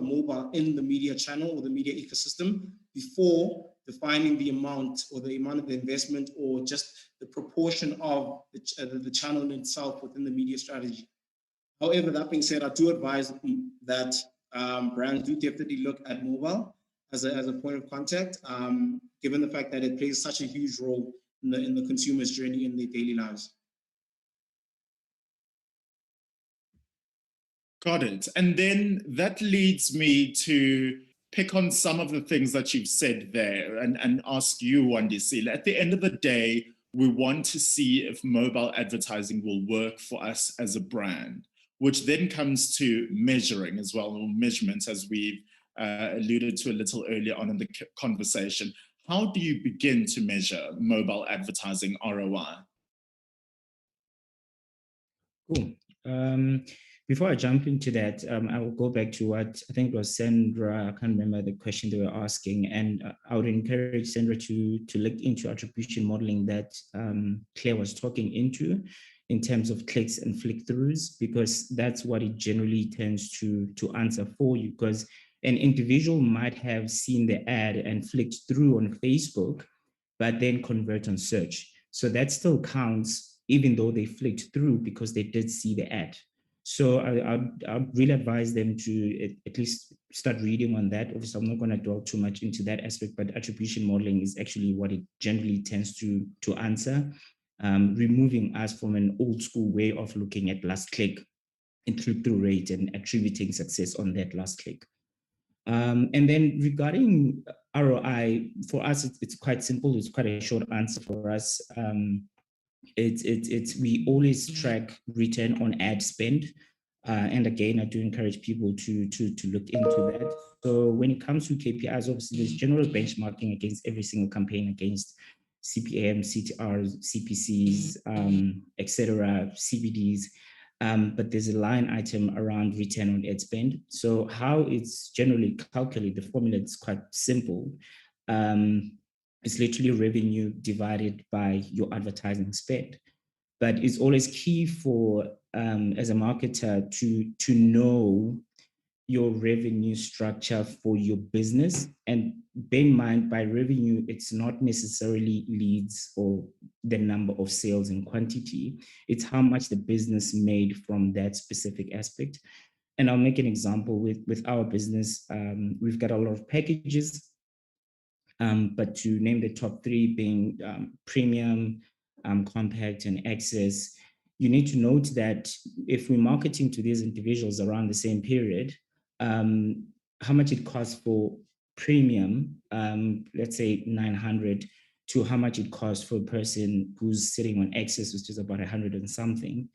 mobile in the media channel or the media ecosystem before defining the amount or the amount of the investment or just the proportion of the channel in itself within the media strategy. However, that being said, I do advise that brands do definitely look at mobile as a point of contact, given the fact that it plays such a huge role in the consumer's journey in their daily lives. Got it. And then that leads me to pick on some of the things that you've said there and ask you, Wandisile. At the end of the day, we want to see if mobile advertising will work for us as a brand, which then comes to measuring as well, or measurements, as we've alluded to a little earlier on in the conversation. How do you begin to measure mobile advertising ROI? Cool. Before I jump into that, I will go back to what I think was Sandra. I can't remember the question they were asking, and I would encourage Sandra to look into attribution modeling that Claire was talking into in terms of clicks and flick-throughs, because that's what it generally tends to answer for you. Because an individual might have seen the ad and flicked through on Facebook, but then convert on search. So that still counts, even though they flicked through because they did see the ad. So I'd really advise them to at least start reading on that. Obviously, I'm not going to dwell too much into that aspect, but attribution modeling is actually what it generally tends to answer, removing us from an old school way of looking at last click and click-through rate and attributing success on that last click. And then regarding ROI, for us, it's quite simple. It's quite a short answer for us. We always track return on ad spend. And again, I do encourage people to look into that. So when it comes to KPIs, obviously there's general benchmarking against every single campaign, against CPM, CTRs, CPCs, etc., CBDs. But there's a line item around return on ad spend. So how it's generally calculated, the formula is quite simple. It's literally revenue divided by your advertising spend. But it's always key for as a marketer to know your revenue structure for your business. And bear in mind, by revenue, it's not necessarily leads or the number of sales in quantity. It's how much the business made from that specific aspect. And I'll make an example with our business. We've got a lot of packages, but to name the top three being premium, compact, and access, you need to note that if we're marketing to these individuals around the same period, how much it costs for premium, let's say 900, to how much it costs for a person who's sitting on access, which is about 100 and something.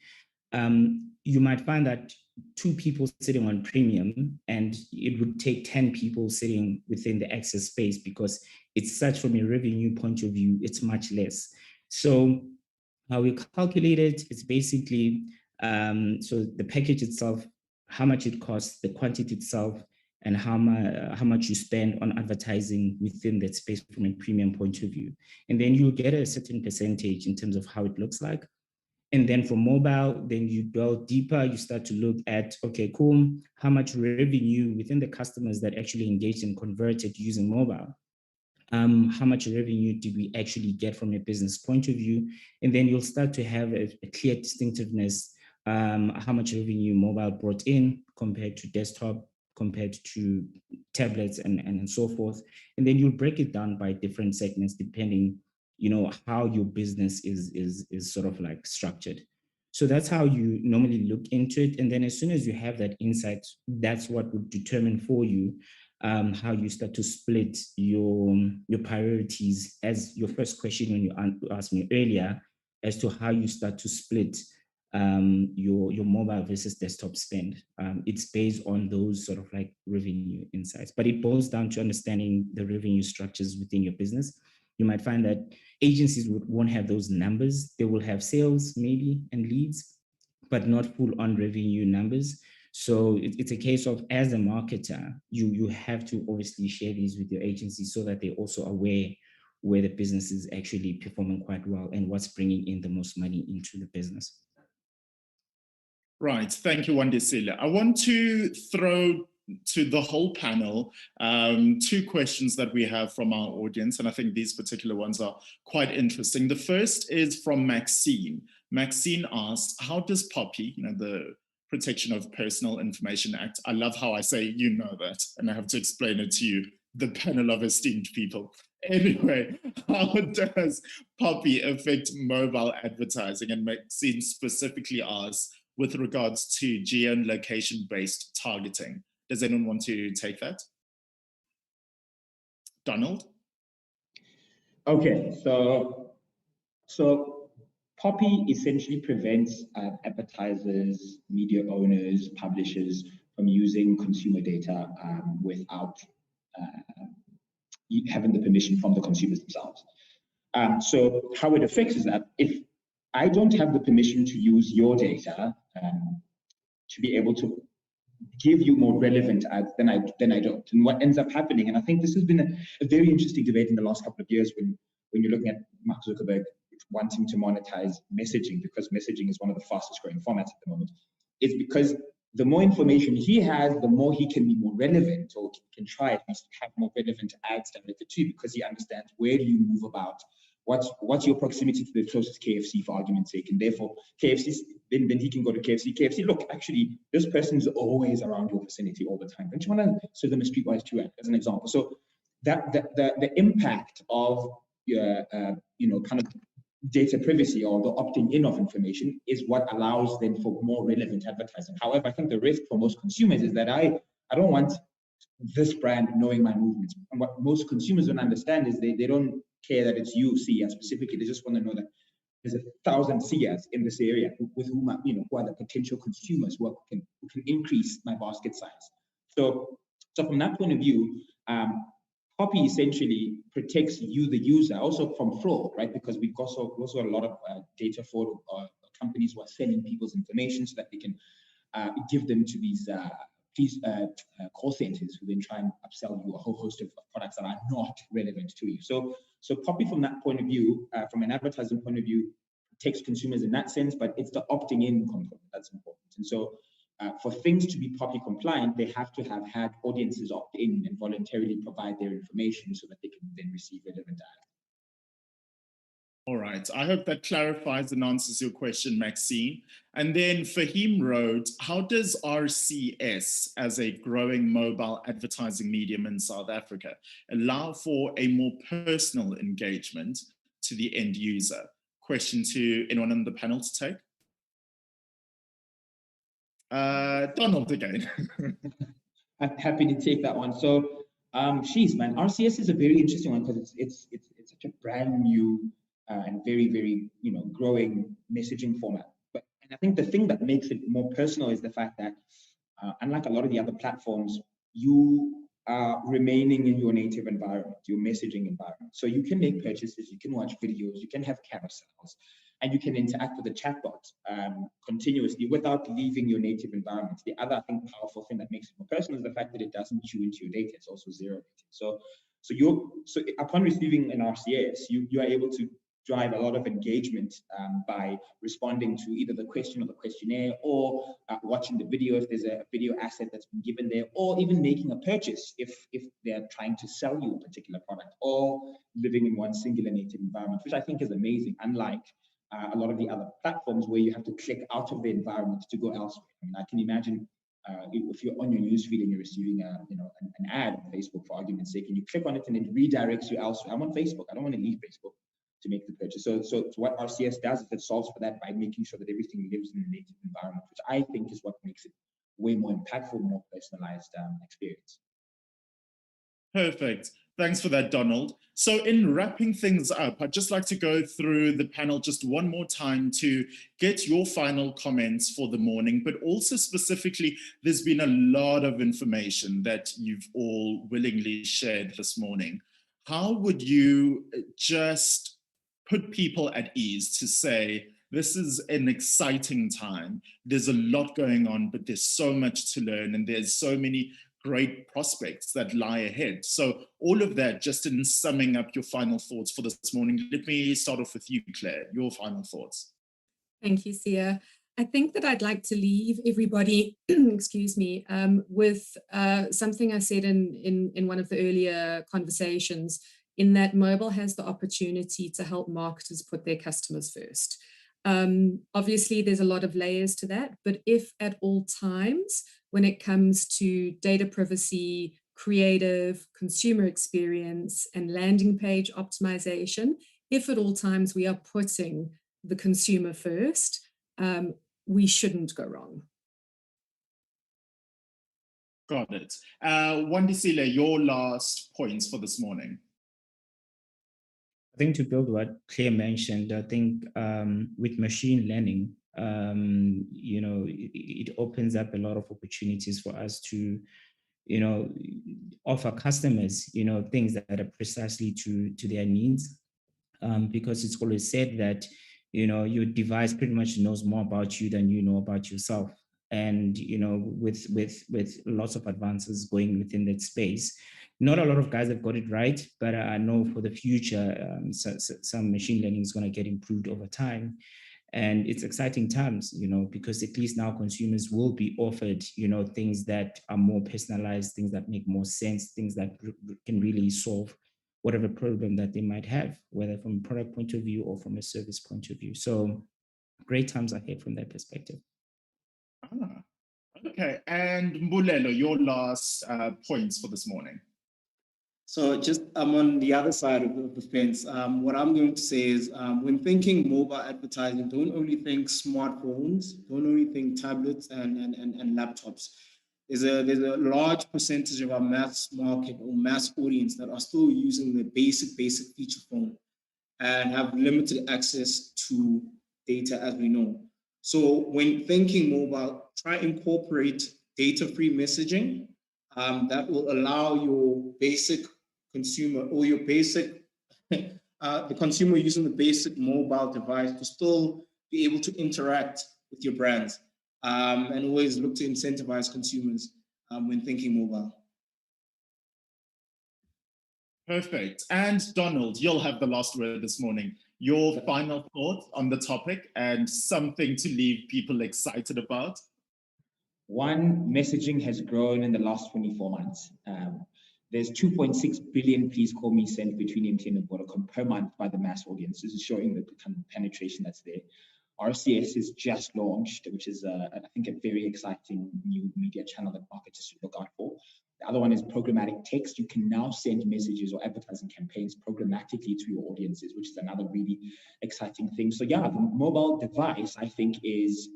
You might find that 2 people sitting on premium, and it would take 10 people sitting within the access space, because it's such, from a revenue point of view, it's much less. So how we calculate it, it's basically, so the package itself, how much it costs, the quantity itself, and how much you spend on advertising within that space from a premium point of view. And then you get a certain percentage in terms of how it looks like. And then for mobile, then you go deeper, you start to look at, okay, cool, how much revenue within the customers that actually engaged and converted using mobile? How much revenue did we actually get from a business point of view? And then you'll start to have a clear distinctiveness, how much revenue mobile brought in compared to desktop, compared to tablets, and so forth. And then you'll break it down by different segments, depending, how your business is sort of like structured. So that's how you normally look into it. And then as soon as you have that insight, that's what would determine for you how you start to split your priorities, as your first question when you asked me earlier, as to how you start to split your mobile versus desktop spend. It's based on those sort of like revenue insights, but it boils down to understanding the revenue structures within your business. You might find that agencies won't have those numbers. They will have sales maybe and leads, but not full on revenue numbers. So it's a case of, as a marketer, you have to obviously share these with your agency so that they're also aware where the business is actually performing quite well and what's bringing in the most money into the business. Right, thank you, Wandisile. I want to throw to the whole panel 2 questions that we have from our audience, and I think these particular ones are quite interesting. The first is from Maxine. Maxine asks, how does POPI, the Protection of Personal Information Act, I love how I say that, and I have to explain it to you, the panel of esteemed people. Anyway, how does POPI affect mobile advertising? And Maxine specifically asks, with regards to geo and location-based targeting. Does anyone want to take that? Donald? Okay, so POPI essentially prevents advertisers, media owners, publishers from using consumer data without having the permission from the consumers themselves. So how it affects is that if I don't have the permission to use your data to be able to give you more relevant ads, then I don't. And what ends up happening, and I think this has been a very interesting debate in the last couple of years when you're looking at Mark Zuckerberg wanting to monetize messaging, because messaging is one of the fastest growing formats at the moment, is because the more information he has, the more he can be more relevant, or can try at least to have more relevant ads directed to you, because he understands where do you move about, what's your proximity to the closest KFC, for argument's sake, and therefore KFC, then he can go to KFC, look, actually, this person's always around your vicinity all the time. Don't you want to serve them a streetwise two as an example? So that the impact of your kind of data privacy, or the opting in of information, is what allows then for more relevant advertising. However, I think the risk for most consumers is that I don't want this brand knowing my movements. And what most consumers don't understand is they don't care that it's you, Sia, specifically. They just want to know that there's 1,000 Sias in this area with whom who are the potential consumers who can increase my basket size. So from that point of view, POPI essentially protects you, the user, also from fraud, right? Because we've also a lot of data fraud companies who are selling people's information so that they can give them to these call centers, who then try and upsell you a whole host of products that are not relevant to you. So POPI, from that point of view, from an advertising point of view, protects consumers in that sense, but it's the opting in component that's important. And so for things to be properly compliant, they have to have had audiences opt in and voluntarily provide their information so that they can then receive relevant ads. All right, I hope that clarifies and answers your question, Maxine. And then Fahim wrote, how does RCS, as a growing mobile advertising medium in South Africa, allow for a more personal engagement to the end user? Question to anyone on the panel to take. Donald again. I'm happy to take that one. So, man, RCS is a very interesting one because it's such a brand new and very growing messaging format. And I think the thing that makes it more personal is the fact that unlike a lot of the other platforms, you are remaining in your native environment, your messaging environment. So you can make purchases, you can watch videos, you can have carousels, and you can interact with the chatbot continuously without leaving your native environment. The other, I think, powerful thing that makes it more personal is the fact that it doesn't chew into your data. It's also zero data. So upon receiving an RCS, you are able to drive a lot of engagement by responding to either the question or the questionnaire, or watching the video if there's a video asset that's been given there, or even making a purchase if they're trying to sell you a particular product, all living in one singular native environment, which I think is amazing, unlike a lot of the other platforms where you have to click out of the environment to go elsewhere. I mean, I can imagine if you're on your newsfeed and you're receiving an ad on Facebook, for argument's sake, and you click on it and it redirects you elsewhere. I'm on Facebook. I don't want to leave Facebook to make the purchase. So what RCS does is it solves for that by making sure that everything lives in a native environment, which I think is what makes it way more impactful, more personalized experience. Perfect. Thanks for that, Donald. So in wrapping things up, I'd just like to go through the panel just one more time to get your final comments for the morning, but also specifically, there's been a lot of information that you've all willingly shared this morning. How would you just put people at ease to say, this is an exciting time. There's a lot going on, but there's so much to learn, and there's so many great prospects that lie ahead. So all of that, just in summing up your final thoughts for this morning, let me start off with you, Claire, your final thoughts. Thank you, Sia. I think that I'd like to leave everybody, excuse me, with something I said in one of the earlier conversations, in that mobile has the opportunity to help marketers put their customers first. Obviously, there's a lot of layers to that, but if at all times, when it comes to data privacy, creative, consumer experience, and landing page optimization, if at all times we are putting the consumer first, we shouldn't go wrong. Got it. Wandisile, your last points for this morning. I think to build what Claire mentioned, I think with machine learning, it opens up a lot of opportunities for us to, offer customers, things that are precisely to their needs, because it's always said that, your device pretty much knows more about you than you know about yourself. And, with lots of advances going within that space, not a lot of guys have got it right, but I know for the future, some machine learning is going to get improved over time. And it's exciting times, because at least now consumers will be offered, things that are more personalized, things that make more sense, things that can really solve whatever problem that they might have, whether from a product point of view or from a service point of view. So great times ahead from that perspective. Okay, and Mbulelo, your last points for this morning. So I'm on the other side of the fence. What I'm going to say is when thinking mobile advertising, don't only think smartphones, don't only think tablets and laptops. There's a large percentage of our mass market or mass audience that are still using the basic feature phone and have limited access to data, as we know. So when thinking mobile, try incorporate data-free messaging that will allow your basic consumer or your basic, the consumer using the basic mobile device to still be able to interact with your brands, and always look to incentivize consumers when thinking mobile. Perfect. And Donald, you'll have the last word this morning. Your final thoughts on the topic and something to leave people excited about? One, messaging has grown in the last 24 months. There's 2.6 billion please call me sent between MTN and Vodacom per month by the mass audience. This is showing the kind of penetration that's there. RCS is just launched, which is, I think, a very exciting new media channel that marketers should look out for. The other one is programmatic text. You can now send messages or advertising campaigns programmatically to your audiences, which is another really exciting thing. So yeah, the mobile device, I think, is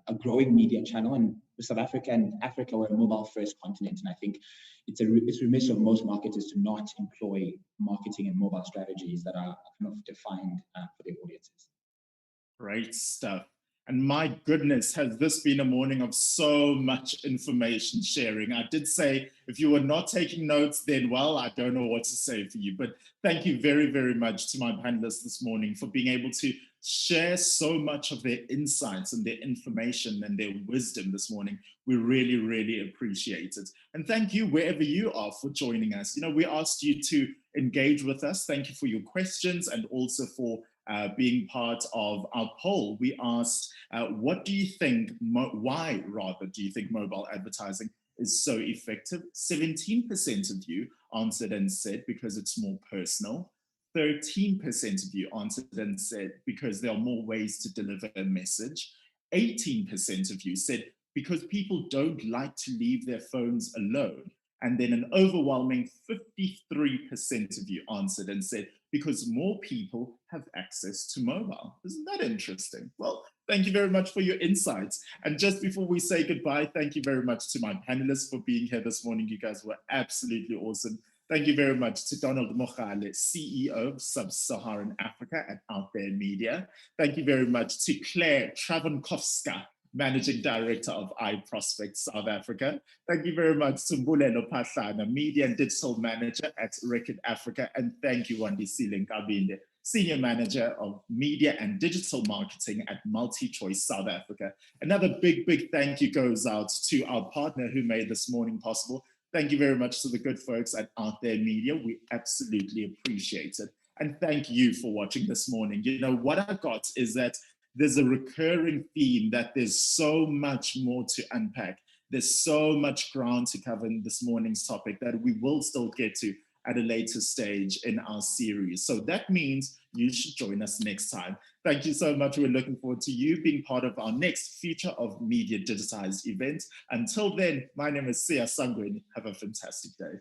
a growing media channel. And South Africa and Africa, we're a mobile-first continent. And I think it's remiss of most marketers to not employ marketing and mobile strategies that are kind of defined for their audiences. Great stuff. And my goodness, has this been a morning of so much information sharing. I did say, if you were not taking notes, then, well, I don't know what to say for you. But thank you very, very much to my panelists this morning for being able to share so much of their insights and their information and their wisdom this morning. We really, really appreciate it. And thank you, wherever you are, for joining us. You know, we asked you to engage with us. Thank you for your questions and also for being part of our poll. We asked, what do you think, why rather do you think mobile advertising is so effective? 17% of you answered and said because it's more personal. 13% of you answered and said because there are more ways to deliver a message. 18% of you said because people don't like to leave their phones alone. And then an overwhelming 53% of you answered and said, because more people have access to mobile. Isn't that interesting? Well, thank you very much for your insights. And just before we say goodbye, thank you very much to my panelists for being here this morning. You guys were absolutely awesome. Thank you very much to Donald Mogale, CEO of Sub-Saharan Africa at Out There Media. Thank you very much to Clare Trafankowska, Managing Director of iProspect South Africa. Thank you very much to Mbulelo Pahlana, Media and Digital Manager at Record Africa. And thank you, Wandisile Nkabinde, Senior Manager of Media and Digital Marketing at MultiChoice South Africa. Another big, big thank you goes out to our partner who made this morning possible. Thank you very much to the good folks at Out There Media. We absolutely appreciate it. And thank you for watching this morning. You know, what I got is that there's a recurring theme that there's so much more to unpack. There's so much ground to cover in this morning's topic that we will still get to at a later stage in our series. So that means you should join us next time. Thank you so much. We're looking forward to you being part of our next Future of Media Digitized event. Until then, my name is Sia Sangweni. Have a fantastic day.